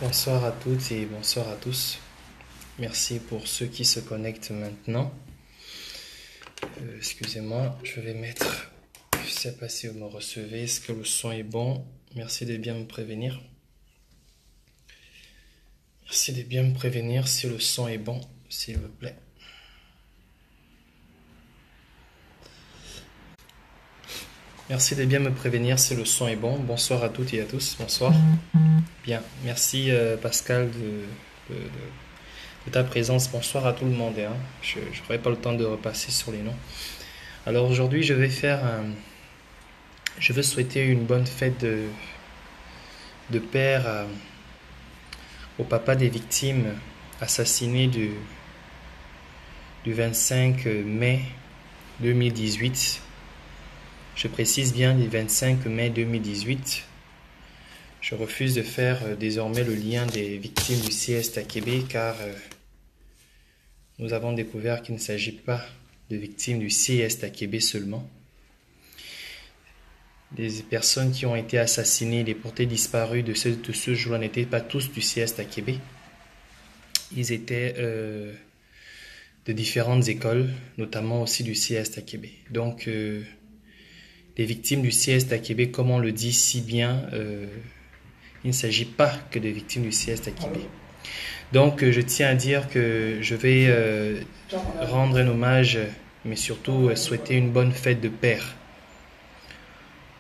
Bonsoir à toutes et bonsoir à tous. Merci pour ceux qui se connectent maintenant. Excusez-moi, je vais mettre... Je ne sais pas si vous me recevez. Est-ce que le son est bon? Merci de bien me prévenir. Merci de bien me prévenir si le son est bon, s'il vous plaît. Merci de bien me prévenir si le son est bon. Bonsoir à toutes et à tous. Bonsoir. Bien. Merci Pascal de ta présence. Bonsoir à tout le monde. Hein. Je n'aurai pas le temps de repasser sur les noms. Alors aujourd'hui, je veux souhaiter une bonne fête de Père au papa des victimes assassinées du 25 mai 2018. Je précise bien du 25 mai 2018. Je refuse de faire désormais le lien des victimes du CS Takebe car nous avons découvert qu'il ne s'agit pas de victimes du CS Takebe seulement. Les personnes qui ont été assassinées, les portés disparus de ce jour-là n'étaient pas tous du CS Takebe. Ils étaient de différentes écoles, notamment aussi du CS Takebe. Donc, les victimes du CS Takebe, comme on le dit si bien, il ne s'agit pas que des victimes du CS Takebe. Donc, je tiens à dire que je vais rendre un hommage, mais surtout souhaiter une bonne fête de Père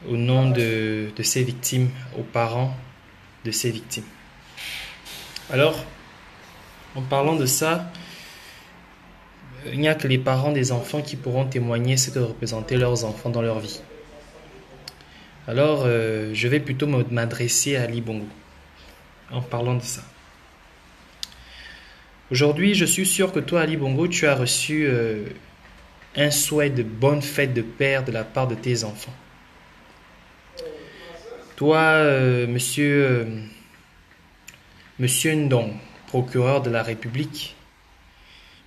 au nom de ces victimes, aux parents de ces victimes. Alors, en parlant de ça, il n'y a que les parents des enfants qui pourront témoigner ce que représentaient leurs enfants dans leur vie. Alors, je vais plutôt m'adresser à Ali Bongo en parlant de ça. Aujourd'hui, je suis sûr que toi, Ali Bongo, tu as reçu un souhait de bonne fête de père de la part de tes enfants. Toi, monsieur Ndong, procureur de la République,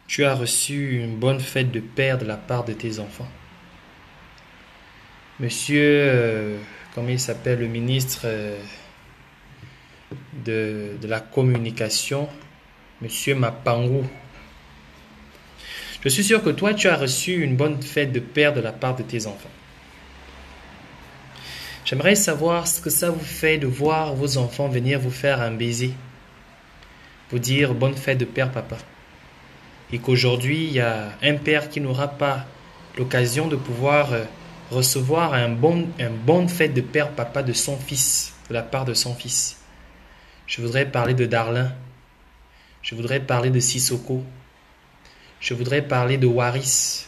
tu as reçu une bonne fête de père de la part de tes enfants. Monsieur, comment il s'appelle, le ministre de la communication, Monsieur Mapangu. Je suis sûr que toi, tu as reçu une bonne fête de père de la part de tes enfants. J'aimerais savoir ce que ça vous fait de voir vos enfants venir vous faire un baiser, vous dire bonne fête de père, papa. Et qu'aujourd'hui, il y a un père qui n'aura pas l'occasion de pouvoir recevoir un bon fête de père, papa de son fils, de la part de son fils. Je voudrais parler de Darlin. Je voudrais parler de Sissoko. Je voudrais parler de Waris.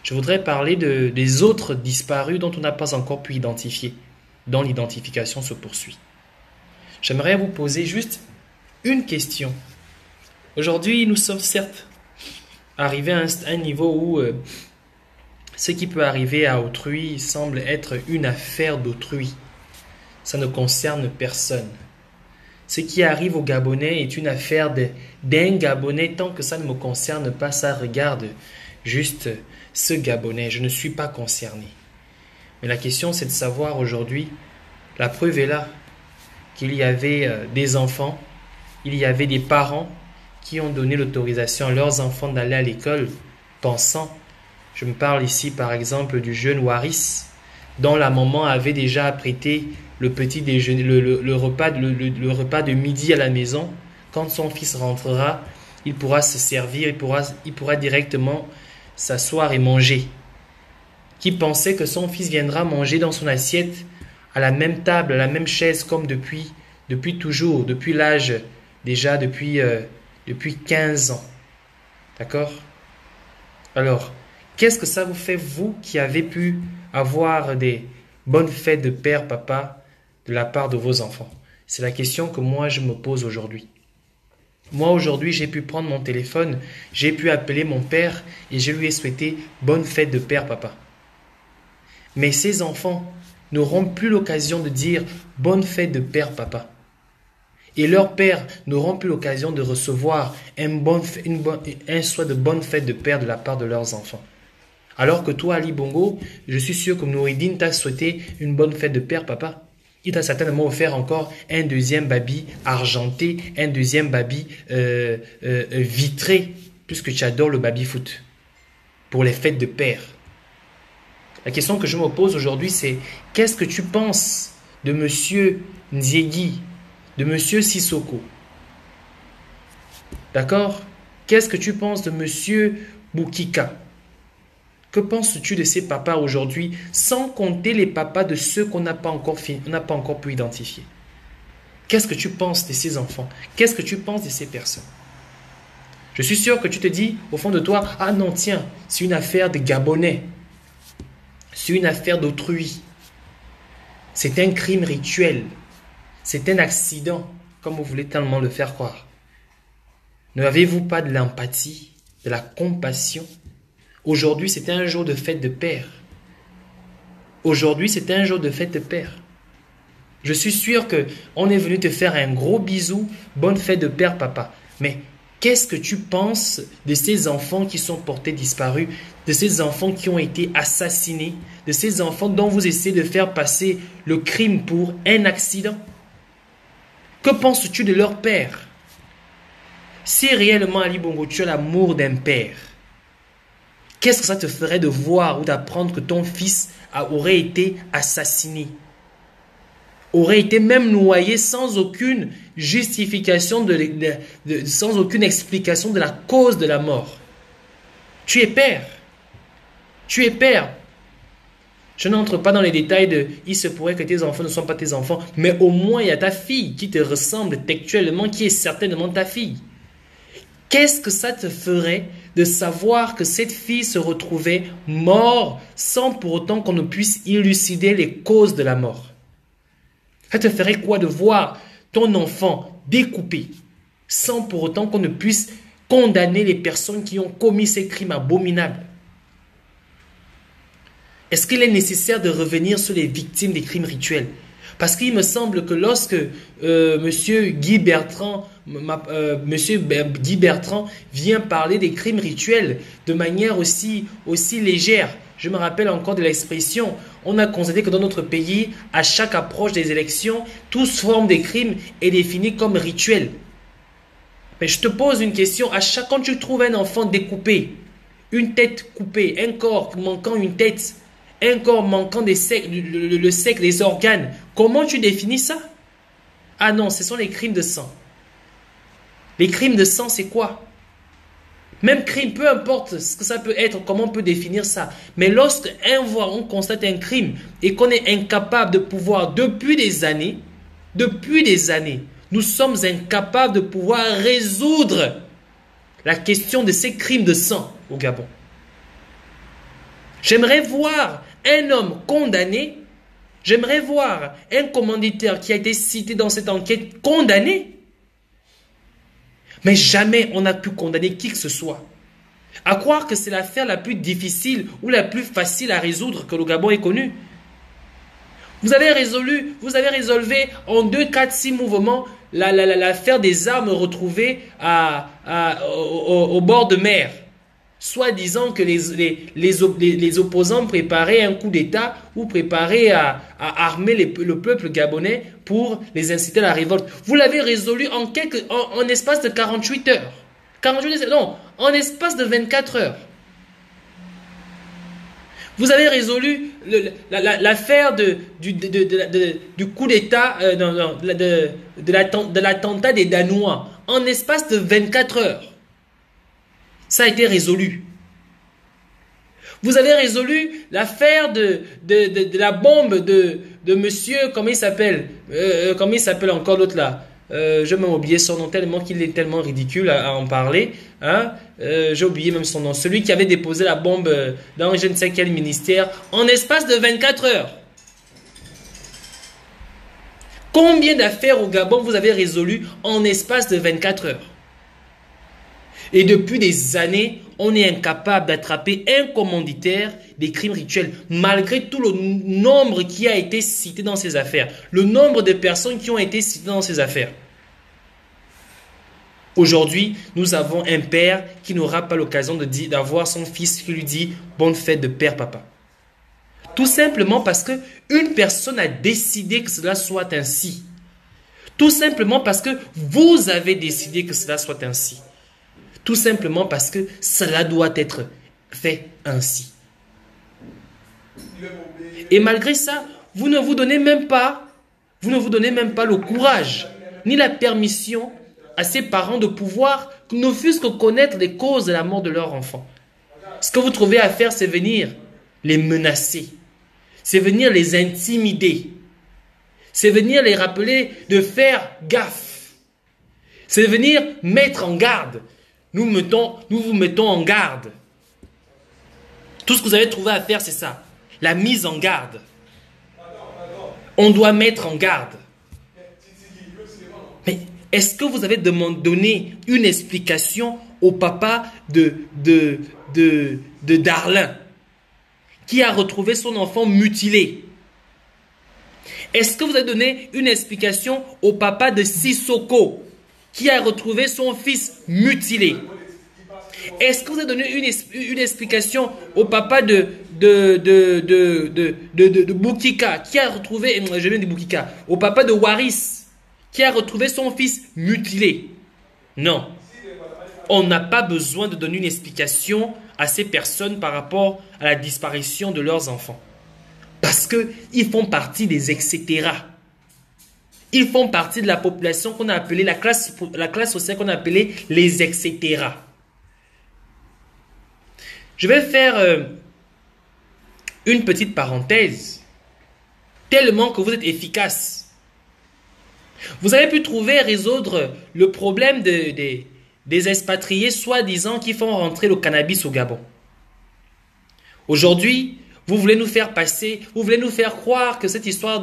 Je voudrais parler des autres disparus dont on n'a pas encore pu identifier, dont l'identification se poursuit. J'aimerais vous poser juste une question. Aujourd'hui, nous sommes certes arrivés à un niveau où ce qui peut arriver à autrui semble être une affaire d'autrui. Ça ne concerne personne. Ce qui arrive aux Gabonais est une affaire d'un Gabonais. Tant que ça ne me concerne pas, ça regarde juste ce Gabonais. Je ne suis pas concerné. Mais la question, c'est de savoir aujourd'hui, la preuve est là, qu'il y avait des enfants, il y avait des parents qui ont donné l'autorisation à leurs enfants d'aller à l'école, pensant, je me parle ici par exemple du jeune Waris, dont la maman avait déjà apprêté le petit déjeuner, le repas de midi à la maison. Quand son fils rentrera, il pourra se servir, il pourra directement s'asseoir et manger. Qui pensait que son fils viendra manger dans son assiette à la même table, à la même chaise comme depuis toujours, depuis l'âge déjà, depuis 15 ans. D'accord? Alors, qu'est-ce que ça vous fait, vous qui avez pu avoir des bonnes fêtes de père, papa, de la part de vos enfants? C'est la question que moi je me pose aujourd'hui. Moi aujourd'hui, j'ai pu prendre mon téléphone, j'ai pu appeler mon père et je lui ai souhaité bonne fête de père, papa. Mais ces enfants n'auront plus l'occasion de dire bonne fête de père, papa. Et leurs pères n'auront plus l'occasion de recevoir un souhait de bonne fête de père de la part de leurs enfants. Alors que toi, Ali Bongo, je suis sûr que Noureddine t'a souhaité une bonne fête de père, papa. Il t'a certainement offert encore un deuxième babi argenté, un deuxième babi vitré, puisque tu adores le baby-foot, pour les fêtes de père. La question que je me pose aujourd'hui, c'est qu'est-ce que tu penses de monsieur Nziegui, de monsieur Sissoko? D'accord? Qu'est-ce que tu penses de monsieur Boukika? Que penses-tu de ces papas aujourd'hui, sans compter les papas de ceux qu'on n'a pas encore pu identifier? Qu'est-ce que tu penses de ces enfants? Qu'est-ce que tu penses de ces personnes? Je suis sûr que tu te dis, au fond de toi, ah non, tiens, c'est une affaire de Gabonais. C'est une affaire d'autrui. C'est un crime rituel. C'est un accident, comme vous voulez tellement le faire croire. N'avez-vous pas de l'empathie, de la compassion? Aujourd'hui, c'était un jour de fête de père. Aujourd'hui, c'était un jour de fête de père. Je suis sûr qu'on est venu te faire un gros bisou. Bonne fête de père, papa. Mais qu'est-ce que tu penses de ces enfants qui sont portés disparus, de ces enfants qui ont été assassinés, de ces enfants dont vous essayez de faire passer le crime pour un accident? Que penses-tu de leur père? Si réellement, Ali Bongo, tu as l'amour d'un père, qu'est-ce que ça te ferait de voir ou d'apprendre que ton fils aurait été assassiné, aurait été même noyé sans aucune justification, sans aucune explication de la cause de la mort? Tu es père. Tu es père. Je n'entre pas dans les détails de « il se pourrait que tes enfants ne soient pas tes enfants », mais au moins il y a ta fille qui te ressemble textuellement, qui est certainement ta fille. Qu'est-ce que ça te ferait de savoir que cette fille se retrouvait morte sans pour autant qu'on ne puisse élucider les causes de la mort? Ça te ferait quoi de voir ton enfant découpé sans pour autant qu'on ne puisse condamner les personnes qui ont commis ces crimes abominables? Est-ce qu'il est nécessaire de revenir sur les victimes des crimes rituels? Parce qu'il me semble que lorsque Monsieur Guy Bertrand vient parler des crimes rituels de manière aussi légère, je me rappelle encore de l'expression, on a constaté que dans notre pays, à chaque approche des élections, toute forme de crime est définie comme rituel. Mais je te pose une question, quand tu trouves un enfant découpé, une tête coupée, un corps manquant une tête, un corps manquant le sexe, des organes, comment tu définis ça? Ah non, ce sont les crimes de sang. Les crimes de sang, c'est quoi? Même crime, peu importe ce que ça peut être, comment on peut définir ça. Mais lorsque on constate un crime et qu'on est incapable de pouvoir, depuis des années, nous sommes incapables de pouvoir résoudre la question de ces crimes de sang au Gabon. J'aimerais voir un homme condamné, j'aimerais voir un commanditaire qui a été cité dans cette enquête condamné. Mais jamais on n'a pu condamner qui que ce soit. À croire que c'est l'affaire la plus difficile ou la plus facile à résoudre que le Gabon ait connue. Vous avez résolu en 2, 4, 6 mouvements l'affaire des armes retrouvées au bord de mer. Soit disant que les opposants préparaient un coup d'État ou préparaient à armer le peuple gabonais pour les inciter à la révolte. Vous l'avez résolu en espace de 48 heures. 48 heures, non, en espace de 24 heures. Vous avez résolu l'affaire du coup d'État, de l'attentat des Danois en espace de 24 heures. Ça a été résolu. Vous avez résolu l'affaire de la bombe de monsieur, comment il s'appelle encore l'autre là? Je vais même oublier son nom tellement qu'il est tellement ridicule à en parler. Hein? J'ai oublié même son nom. Celui qui avait déposé la bombe dans je ne sais quel ministère en espace de 24 heures. Combien d'affaires au Gabon vous avez résolues en espace de 24 heures? Et depuis des années, on est incapable d'attraper un commanditaire des crimes rituels, malgré tout le nombre qui a été cité dans ces affaires, le nombre de personnes qui ont été citées dans ces affaires. Aujourd'hui, nous avons un père qui n'aura pas l'occasion d'avoir son fils qui lui dit « Bonne fête de père, papa ». Tout simplement parce qu'une personne a décidé que cela soit ainsi. Tout simplement parce que vous avez décidé que cela soit ainsi. Tout simplement parce que cela doit être fait ainsi. Et malgré ça, vous ne vous donnez même pas le courage, ni la permission à ces parents de pouvoir ne fût-ce que connaître les causes de la mort de leur enfant. Ce que vous trouvez à faire, c'est venir les menacer. C'est venir les intimider. C'est venir les rappeler de faire gaffe. C'est venir mettre en garde. Nous vous mettons en garde. Tout ce que vous avez trouvé à faire, c'est ça. La mise en garde. On doit mettre en garde. Mais est-ce que vous avez donné une explication au papa de Darlin qui a retrouvé son enfant mutilé? Est-ce que vous avez donné une explication au papa de Sissoko qui a retrouvé son fils mutilé? Est-ce que vous avez donné une explication au papa de Boukika qui a retrouvé, je viens de Boukika, au papa de Waris qui a retrouvé son fils mutilé? Non. On n'a pas besoin de donner une explication à ces personnes par rapport à la disparition de leurs enfants. Parce qu'ils font partie des etc. Ils font partie de la population qu'on a appelée, la classe sociale qu'on a appelée les etc. Je vais faire une petite parenthèse. Tellement que vous êtes efficace. Vous avez pu résoudre le problème des des expatriés soi-disant qui font rentrer le cannabis au Gabon. Aujourd'hui, vous voulez nous faire passer, vous voulez nous faire croire que cette histoire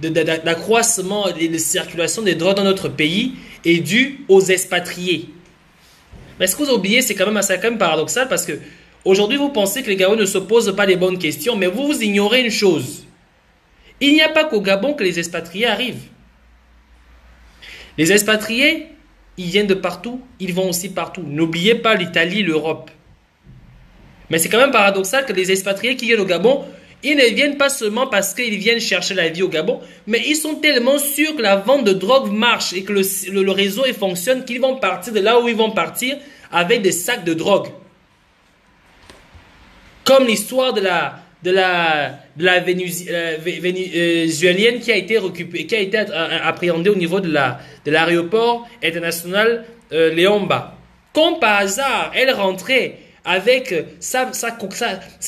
d'accroissement et de circulation des drogues dans notre pays est due aux expatriés. Mais ce que vous oubliez, c'est quand même paradoxal parce que aujourd'hui, vous pensez que les Gabonais ne se posent pas les bonnes questions, mais vous ignorez une chose. Il n'y a pas qu'au Gabon que les expatriés arrivent. Les expatriés, ils viennent de partout, ils vont aussi partout. N'oubliez pas l'Italie, l'Europe. Mais c'est quand même paradoxal que les expatriés qui viennent au Gabon, ils ne viennent pas seulement parce qu'ils viennent chercher la vie au Gabon, mais ils sont tellement sûrs que la vente de drogue marche et que le réseau fonctionne qu'ils vont partir de là où ils vont partir avec des sacs de drogue. Comme l'histoire de la vénézuélienne qui a été appréhendée au niveau de l'aéroport international Léomba. Comme par hasard, elle rentrait avec sa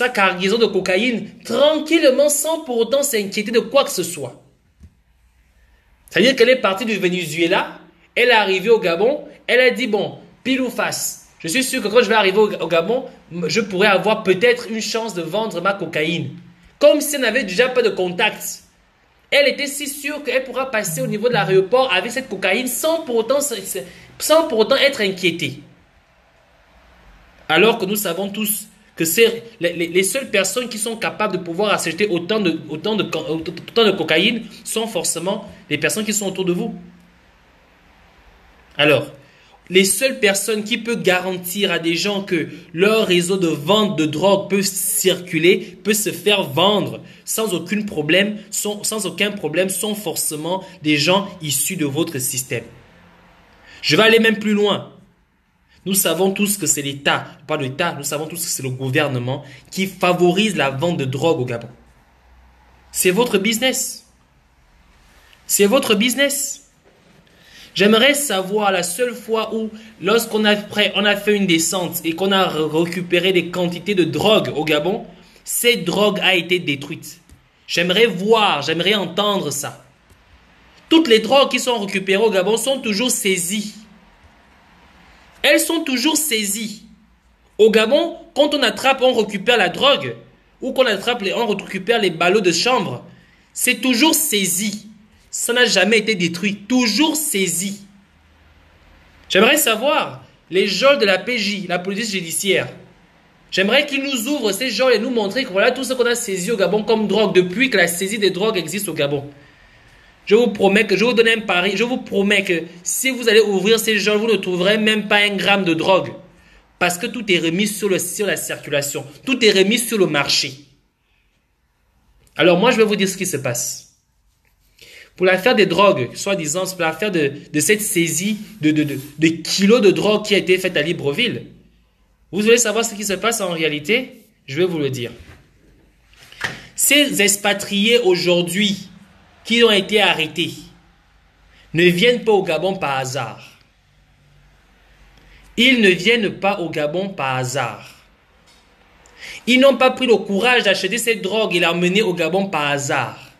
cargaison de cocaïne tranquillement sans pour autant s'inquiéter de quoi que ce soit. C'est-à-dire qu'elle est partie du Venezuela, elle est arrivée au Gabon, elle a dit bon, pile ou face. Je suis sûr que quand je vais arriver au Gabon, je pourrais avoir peut-être une chance de vendre ma cocaïne. Comme si elle n'avait déjà pas de contact. Elle était si sûre qu'elle pourra passer au niveau de l'aéroport avec cette cocaïne sans pour autant être inquiétée. Alors que nous savons tous que les seules personnes qui sont capables de pouvoir acheter autant de cocaïne sont forcément les personnes qui sont autour de vous. Alors, les seules personnes qui peuvent garantir à des gens que leur réseau de vente de drogue peut circuler, peut se faire vendre sans aucun problème, sont forcément des gens issus de votre système. Je vais aller même plus loin. Nous savons tous que c'est l'État, pas l'État, nous savons tous que c'est le gouvernement qui favorise la vente de drogue au Gabon. C'est votre business. C'est votre business. J'aimerais savoir la seule fois où, lorsqu'on a fait une descente et qu'on a récupéré des quantités de drogue au Gabon, cette drogue a été détruite. J'aimerais voir, j'aimerais entendre ça. Toutes les drogues qui sont récupérées au Gabon sont toujours saisies. Elles sont toujours saisies. Au Gabon, quand on attrape, on récupère la drogue, ou qu'on attrape, on récupère les ballots de chanvre, c'est toujours saisi. Ça n'a jamais été détruit, toujours saisi. J'aimerais savoir les geôles de la PJ, la police judiciaire. J'aimerais qu'ils nous ouvrent ces geôles et nous montrer que voilà tout ce qu'on a saisi au Gabon comme drogue depuis que la saisie des drogues existe au Gabon. Je vous promets que je vous donne un pari. Je vous promets que si vous allez ouvrir ces geôles, vous ne trouverez même pas un gramme de drogue. Parce que tout est remis sur la circulation. Tout est remis sur le marché. Alors moi, je vais vous dire ce qui se passe. Pour l'affaire des drogues, soi-disant, pour l'affaire de cette saisie de kilos de drogue qui a été faite à Libreville, vous voulez savoir ce qui se passe en réalité? Je vais vous le dire. Ces expatriés aujourd'hui qui ont été arrêtés ne viennent pas au Gabon par hasard. Ils ne viennent pas au Gabon par hasard. Ils n'ont pas pris le courage d'acheter cette drogue et l'emmener au Gabon par hasard.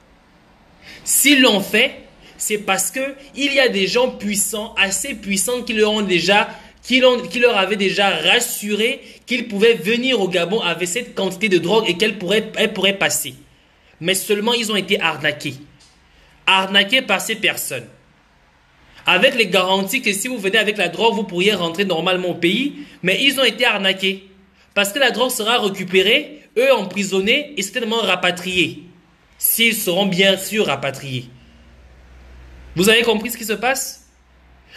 S'ils l'ont fait, c'est parce qu'il y a des gens puissants, assez puissants, qui leur avaient déjà rassuré qu'ils pouvaient venir au Gabon avec cette quantité de drogue et qu'elle pourrait passer. Mais seulement ils ont été arnaqués. Arnaqués par ces personnes. Avec les garanties que si vous venez avec la drogue, vous pourriez rentrer normalement au pays, mais ils ont été arnaqués. Parce que la drogue sera récupérée, eux emprisonnés et certainement rapatriés. S'ils seront bien sûr rapatriés. Vous avez compris ce qui se passe?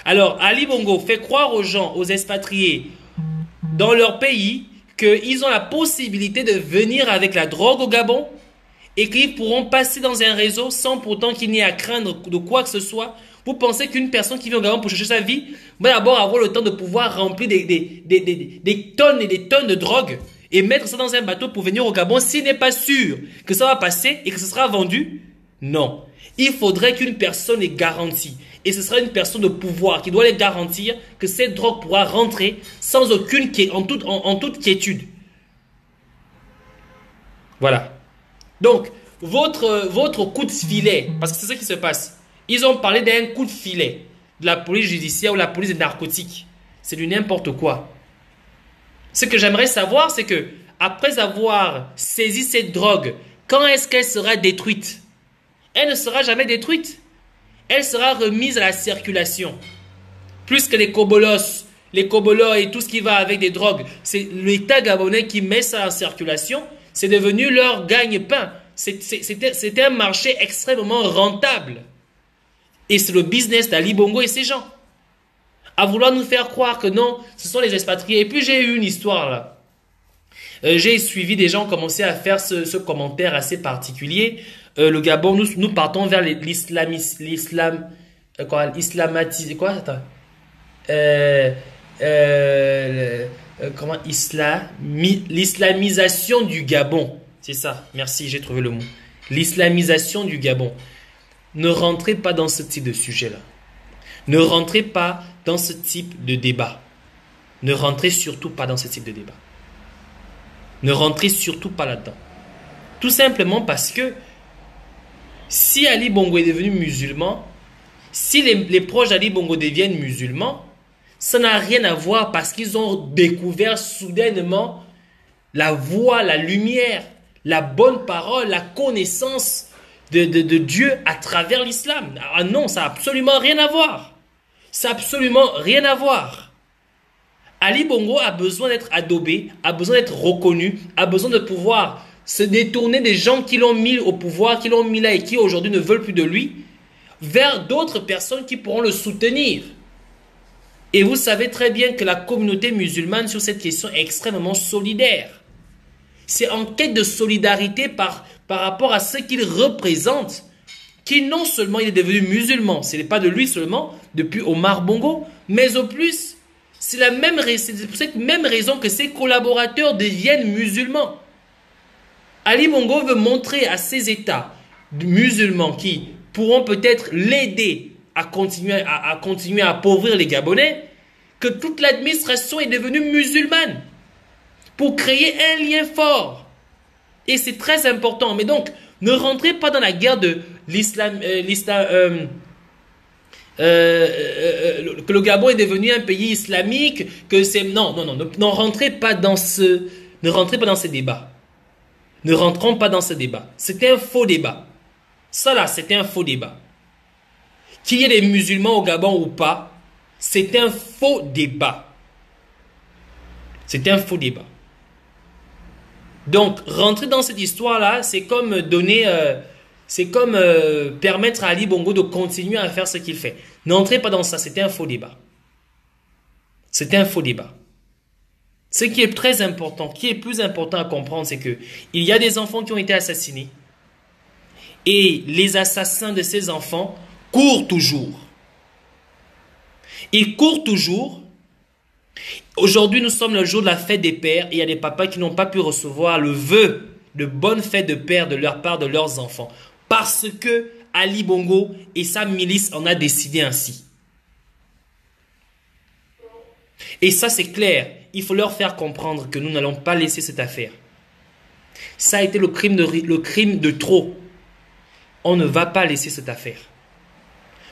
Alors, Ali Bongo fait croire aux gens, aux expatriés, dans leur pays, qu'ils ont la possibilité de venir avec la drogue au Gabon et qu'ils pourront passer dans un réseau sans pourtant qu'il n'y ait à craindre de quoi que ce soit. Vous pensez qu'une personne qui vient au Gabon pour chercher sa vie va d'abord avoir le temps de pouvoir remplir des tonnes et des tonnes de drogue et mettre ça dans un bateau pour venir au Gabon s'il n'est pas sûr que ça va passer et que ce sera vendu? Non. Il faudrait qu'une personne ait garantie. Et ce sera une personne de pouvoir qui doit les garantir que cette drogue pourra rentrer sans en toute quiétude. Voilà. Donc, votre coup de filet, parce que c'est ce qui se passe. Ils ont parlé d'un coup de filet. de la police judiciaire ou la police des narcotiques. C'est du n'importe quoi. Ce que j'aimerais savoir, c'est que après avoir saisi cette drogue, quand est-ce qu'elle sera détruite? Elle ne sera jamais détruite. Elle sera remise à la circulation. Plus que les kobolos et tout ce qui va avec des drogues, c'est l'État gabonais qui met ça en circulation. C'est devenu leur gagne-pain. C'était un marché extrêmement rentable. Et c'est le business d'Ali Bongo et ses gens. À vouloir nous faire croire que non, ce sont les expatriés. Et puis j'ai eu une histoire là. J'ai suivi des gens commencer à faire ce commentaire assez particulier. Le Gabon, nous partons vers l'islamisation du Gabon. C'est ça, merci, j'ai trouvé le mot. L'islamisation du Gabon. Ne rentrez pas dans ce type de sujet-là. Ne rentrez pas dans ce type de débat. Ne rentrez surtout pas dans ce type de débat. Ne rentrez surtout pas là-dedans. Tout simplement parce que si Ali Bongo est devenu musulman, si les proches d'Ali Bongo deviennent musulmans, ça n'a rien à voir parce qu'ils ont découvert soudainement la voie, la lumière, la bonne parole, la connaissance de Dieu à travers l'islam. Ah non, ça n'a absolument rien à voir. Ça n'a absolument rien à voir. Ali Bongo a besoin d'être adobé, a besoin d'être reconnu, a besoin de pouvoir se détourner des gens qui l'ont mis au pouvoir, qui l'ont mis là et qui aujourd'hui ne veulent plus de lui, vers d'autres personnes qui pourront le soutenir. Et vous savez très bien que la communauté musulmane sur cette question est extrêmement solidaire. C'est en quête de solidarité par rapport à ce qu'il représente, qui non seulement il est devenu musulman, ce n'est pas de lui seulement, depuis Omar Bongo, mais au plus, c'est pour cette même raison que ses collaborateurs deviennent musulmans. Ali Bongo veut montrer à ces États musulmans qui pourront peut-être l'aider à continuer à appauvrir les Gabonais, que toute l'administration est devenue musulmane pour créer un lien fort. Et c'est très important. Mais donc, ne rentrez pas dans la guerre de l'islam, que le Gabon est devenu un pays islamique, que c'est non, ne rentrez pas dans ces débats. Ne rentrons pas dans ce débat. C'était un faux débat. Ça là, c'était un faux débat. Qu'il y ait des musulmans au Gabon ou pas, c'est un faux débat. C'était un faux débat. Donc, rentrer dans cette histoire-là, c'est comme permettre à Ali Bongo de continuer à faire ce qu'il fait. N'entrez pas dans ça, c'était un faux débat. C'était un faux débat. Ce qui est très important, qui est plus important à comprendre, c'est que il y a des enfants qui ont été assassinés. Et les assassins de ces enfants courent toujours. Ils courent toujours. Aujourd'hui, nous sommes le jour de la fête des pères et il y a des papas qui n'ont pas pu recevoir le vœu de bonne fête de père de leur part de leurs enfants. Parce que Ali Bongo et sa milice en a décidé ainsi. Et ça, c'est clair. Il faut leur faire comprendre que nous n'allons pas laisser cette affaire. Ça a été le crime de trop. On ne va pas laisser cette affaire.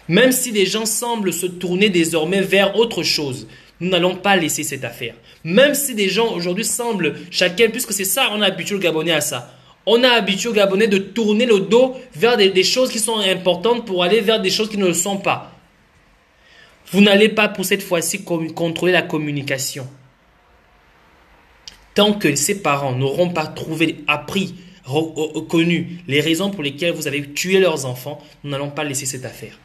Même si les gens semblent se tourner désormais vers autre chose, nous n'allons pas laisser cette affaire. Même si des gens aujourd'hui semblent, chacun, puisque c'est ça, on a habitué le Gabonais à ça. On a habitué le Gabonais de tourner le dos vers des choses qui sont importantes pour aller vers des choses qui ne le sont pas. Vous n'allez pas pour cette fois-ci contrôler la communication. Tant que ces parents n'auront pas trouvé, appris, connu les raisons pour lesquelles vous avez tué leurs enfants, nous n'allons pas laisser cette affaire.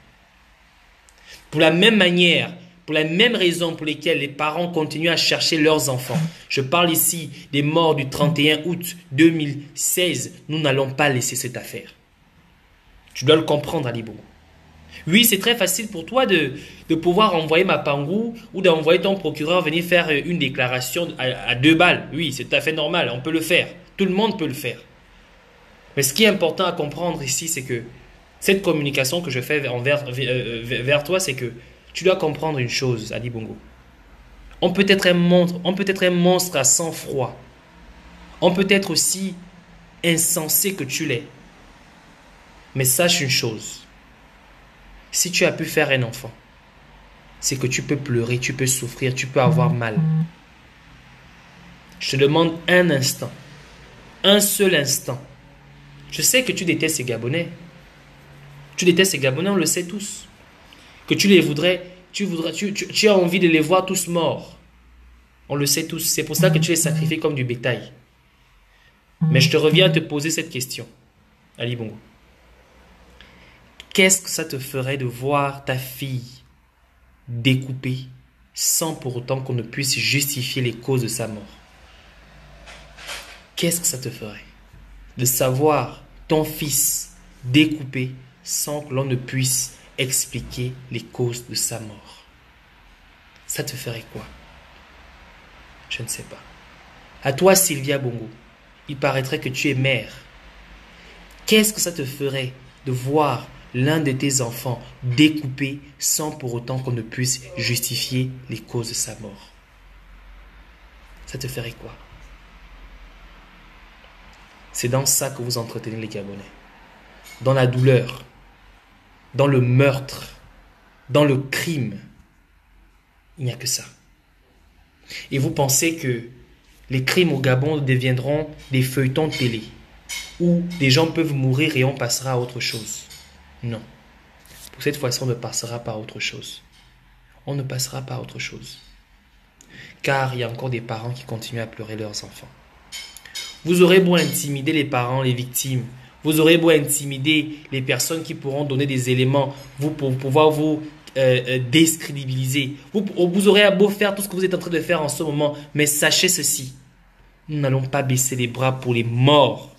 Pour la même manière, pour la même raison pour lesquelles les parents continuent à chercher leurs enfants. Je parle ici des morts du 31 août 2016. Nous n'allons pas laisser cette affaire. Tu dois le comprendre, Ali Bongo. Oui, c'est très facile pour toi de pouvoir envoyer Mapangou ou d'envoyer ton procureur venir faire une déclaration à 2 balles. Oui, c'est tout à fait normal, on peut le faire. Tout le monde peut le faire. Mais ce qui est important à comprendre ici, c'est que cette communication que je fais vers toi, c'est que tu dois comprendre une chose, Ali Bongo. On peut être un monstre à sang-froid. On peut être aussi insensé que tu l'es. Mais sache une chose. Si tu as pu faire un enfant, c'est que tu peux pleurer, tu peux souffrir, tu peux avoir mal. Je te demande un instant, un seul instant. Je sais que tu détestes ces Gabonais. Tu détestes ces Gabonais, on le sait tous. Que tu les voudrais, tu as envie de les voir tous morts. On le sait tous. C'est pour ça que tu les sacrifies comme du bétail. Mais je te reviens à te poser cette question, Ali Bongo. Qu'est-ce que ça te ferait de voir ta fille découpée sans pour autant qu'on ne puisse justifier les causes de sa mort? Qu'est-ce que ça te ferait de savoir ton fils découpé sans que l'on ne puisse expliquer les causes de sa mort? Ça te ferait quoi? Je ne sais pas. À toi, Sylvia Bongo, il paraîtrait que tu es mère. Qu'est-ce que ça te ferait de voir l'un de tes enfants découpé sans pour autant qu'on ne puisse justifier les causes de sa mort? Ça te ferait quoi? C'est dans ça que vous entretenez les Gabonais. Dans la douleur, dans le meurtre, dans le crime. Il n'y a que ça. Et vous pensez que les crimes au Gabon deviendront des feuilletons de télé où des gens peuvent mourir et on passera à autre chose? Non. Pour cette fois-ci, on ne passera pas à autre chose. On ne passera pas à autre chose. Car il y a encore des parents qui continuent à pleurer leurs enfants. Vous aurez beau intimider les parents, les victimes. Vous aurez beau intimider les personnes qui pourront donner des éléments pour pouvoir vous décrédibiliser. Vous aurez beau faire tout ce que vous êtes en train de faire en ce moment. Mais sachez ceci. Nous n'allons pas baisser les bras pour les morts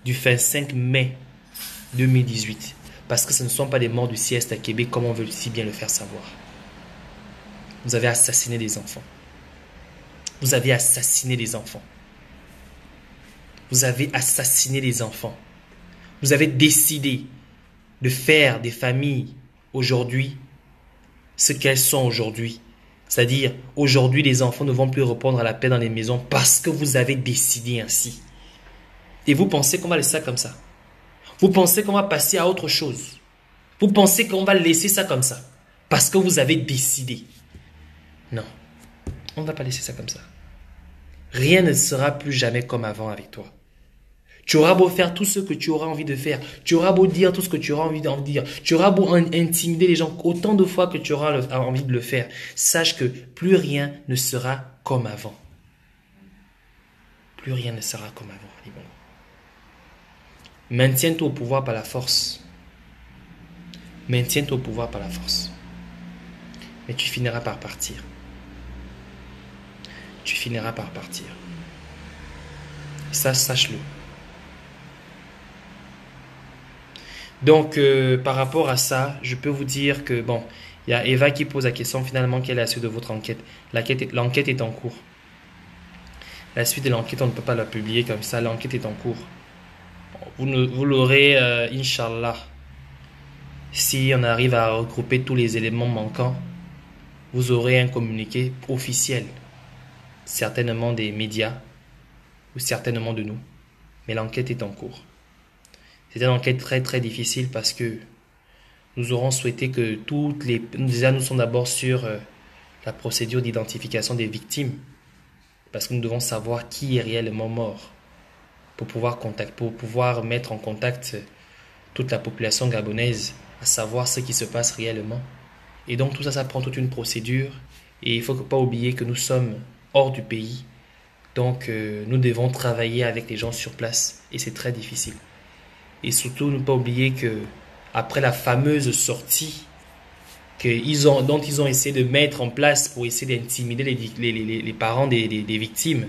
du 25 mai 2018. Parce que ce ne sont pas des morts du sieste à Québec comme on veut si bien le faire savoir. Vous avez assassiné des enfants. Vous avez assassiné des enfants. Vous avez assassiné des enfants. Vous avez décidé de faire des familles aujourd'hui ce qu'elles sont aujourd'hui. C'est-à-dire, aujourd'hui, les enfants ne vont plus répondre à la paix dans les maisons parce que vous avez décidé ainsi. Et vous pensez qu'on va laisser ça comme ça? Vous pensez qu'on va passer à autre chose? Vous pensez qu'on va laisser ça comme ça parce que vous avez décidé? Non, on ne va pas laisser ça comme ça. Rien ne sera plus jamais comme avant avec toi. Tu auras beau faire tout ce que tu auras envie de faire. Tu auras beau dire tout ce que tu auras envie d'en dire. Tu auras beau intimider les gens autant de fois que tu auras envie de le faire. Sache que plus rien ne sera comme avant. Plus rien ne sera comme avant. Maintiens-toi au pouvoir par la force. Maintiens-toi au pouvoir par la force. Mais tu finiras par partir. Tu finiras par partir. Ça, sache-le. Donc, par rapport à ça, je peux vous dire que, bon, il y a Eva qui pose la question finalement quelle est la suite de votre enquête. L'enquête est en cours. La suite de l'enquête, on ne peut pas la publier comme ça. L'enquête est en cours. Vous l'aurez, Inch'Allah. Si on arrive à regrouper tous les éléments manquants, vous aurez un communiqué officiel. Certainement des médias ou certainement de nous. Mais l'enquête est en cours. C'est une enquête très très difficile parce que nous aurons souhaité que déjà nous sommes d'abord sur la procédure d'identification des victimes parce que nous devons savoir qui est réellement mort pour pouvoir mettre en contact toute la population gabonaise à savoir ce qui se passe réellement. Et donc tout ça, ça prend toute une procédure et il ne faut pas oublier que nous sommes hors du pays. Donc nous devons travailler avec les gens sur place et c'est très difficile. Et surtout, ne pas oublier que après la fameuse sortie dont ils ont essayé de mettre en place pour essayer d'intimider les parents des victimes,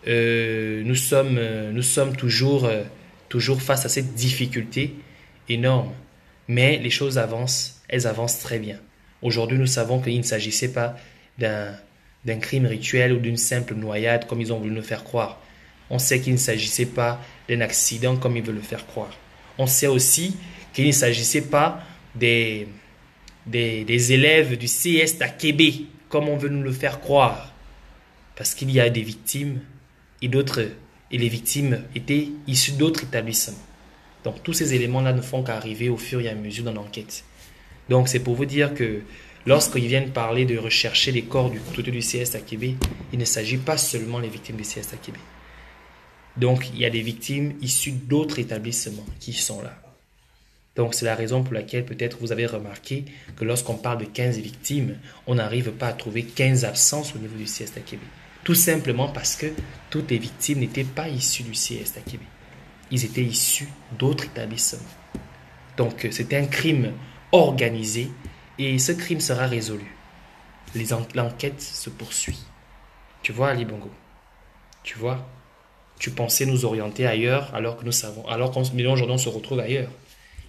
nous sommes toujours face à cette difficulté énorme. Mais les choses avancent, elles avancent très bien. Aujourd'hui, nous savons qu'il ne s'agissait pas d'un crime rituel ou d'une simple noyade comme ils ont voulu nous faire croire. On sait qu'il ne s'agissait pas d'un accident comme ils veulent le faire croire. On sait aussi qu'il ne s'agissait pas des élèves du CS à Québec comme on veut nous le faire croire. Parce qu'il y a des victimes et les victimes étaient issues d'autres établissements. Donc tous ces éléments-là ne font qu'arriver au fur et à mesure dans l'enquête. Donc c'est pour vous dire que Lorsqu'ils viennent parler de rechercher les corps du côté du CIS Takebe, il ne s'agit pas seulement des victimes du CIS Takebe. Donc, il y a des victimes issues d'autres établissements qui sont là. Donc, c'est la raison pour laquelle peut-être vous avez remarqué que lorsqu'on parle de 15 victimes, on n'arrive pas à trouver 15 absences au niveau du CIS Takebe. Tout simplement parce que toutes les victimes n'étaient pas issues du CIS Takebe. Ils étaient issus d'autres établissements. Donc, c'était un crime organisé et ce crime sera résolu. L'enquête se poursuit. Tu vois, Ali Bongo? Tu vois? Tu pensais nous orienter ailleurs alors que nous savons, mais aujourd'hui on se retrouve ailleurs.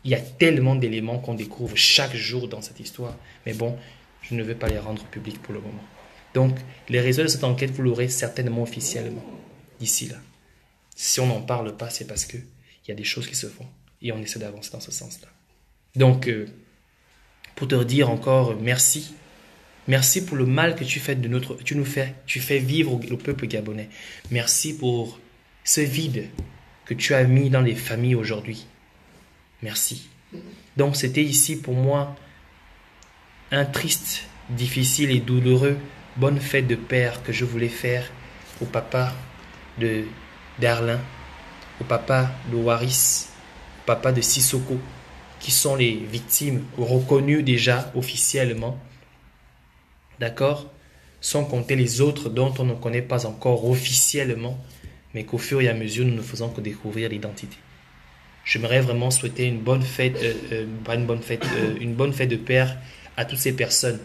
Il y a tellement d'éléments qu'on découvre chaque jour dans cette histoire. Mais bon, je ne vais pas les rendre publics pour le moment. Donc, les résultats de cette enquête, vous l'aurez certainement officiellement d'ici là. Si on n'en parle pas, c'est parce qu'il y a des choses qui se font. Et on essaie d'avancer dans ce sens-là. Donc, pour te dire encore merci. Merci pour le mal que tu fais tu fais vivre le peuple gabonais. Merci pour ce vide que tu as mis dans les familles aujourd'hui. Merci. Donc c'était ici pour moi un triste, difficile et douloureux bonne fête de père que je voulais faire au papa d'Arlin, au papa de Waris, au papa de Sissoko, qui sont les victimes reconnues déjà officiellement. D'accord? Sans compter les autres dont on ne connaît pas encore officiellement, mais qu'au fur et à mesure, nous ne faisons que découvrir l'identité. J'aimerais vraiment souhaiter une bonne fête, une bonne fête de père à toutes ces personnes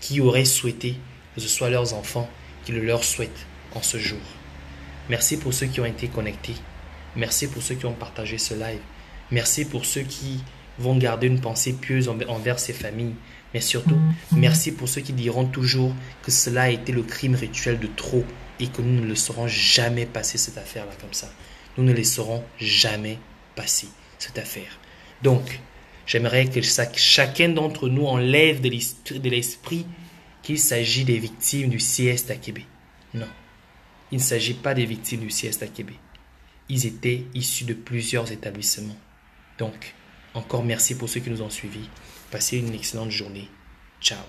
qui auraient souhaité que ce soit leurs enfants qui le leur souhaitent en ce jour. Merci pour ceux qui ont été connectés. Merci pour ceux qui ont partagé ce live. Merci pour ceux qui vont garder une pensée pieuse envers ces familles. Mais surtout, merci pour ceux qui diront toujours que cela a été le crime rituel de trop et que nous ne laisserons jamais passer cette affaire-là comme ça. Nous ne laisserons jamais passer cette affaire. Donc, j'aimerais que chacun d'entre nous enlève de l'esprit qu'il s'agit des victimes du CIS Takebe. Non, il ne s'agit pas des victimes du CIS Takebe. Ils étaient issus de plusieurs établissements. Donc, encore merci pour ceux qui nous ont suivis. Passez une excellente journée. Ciao.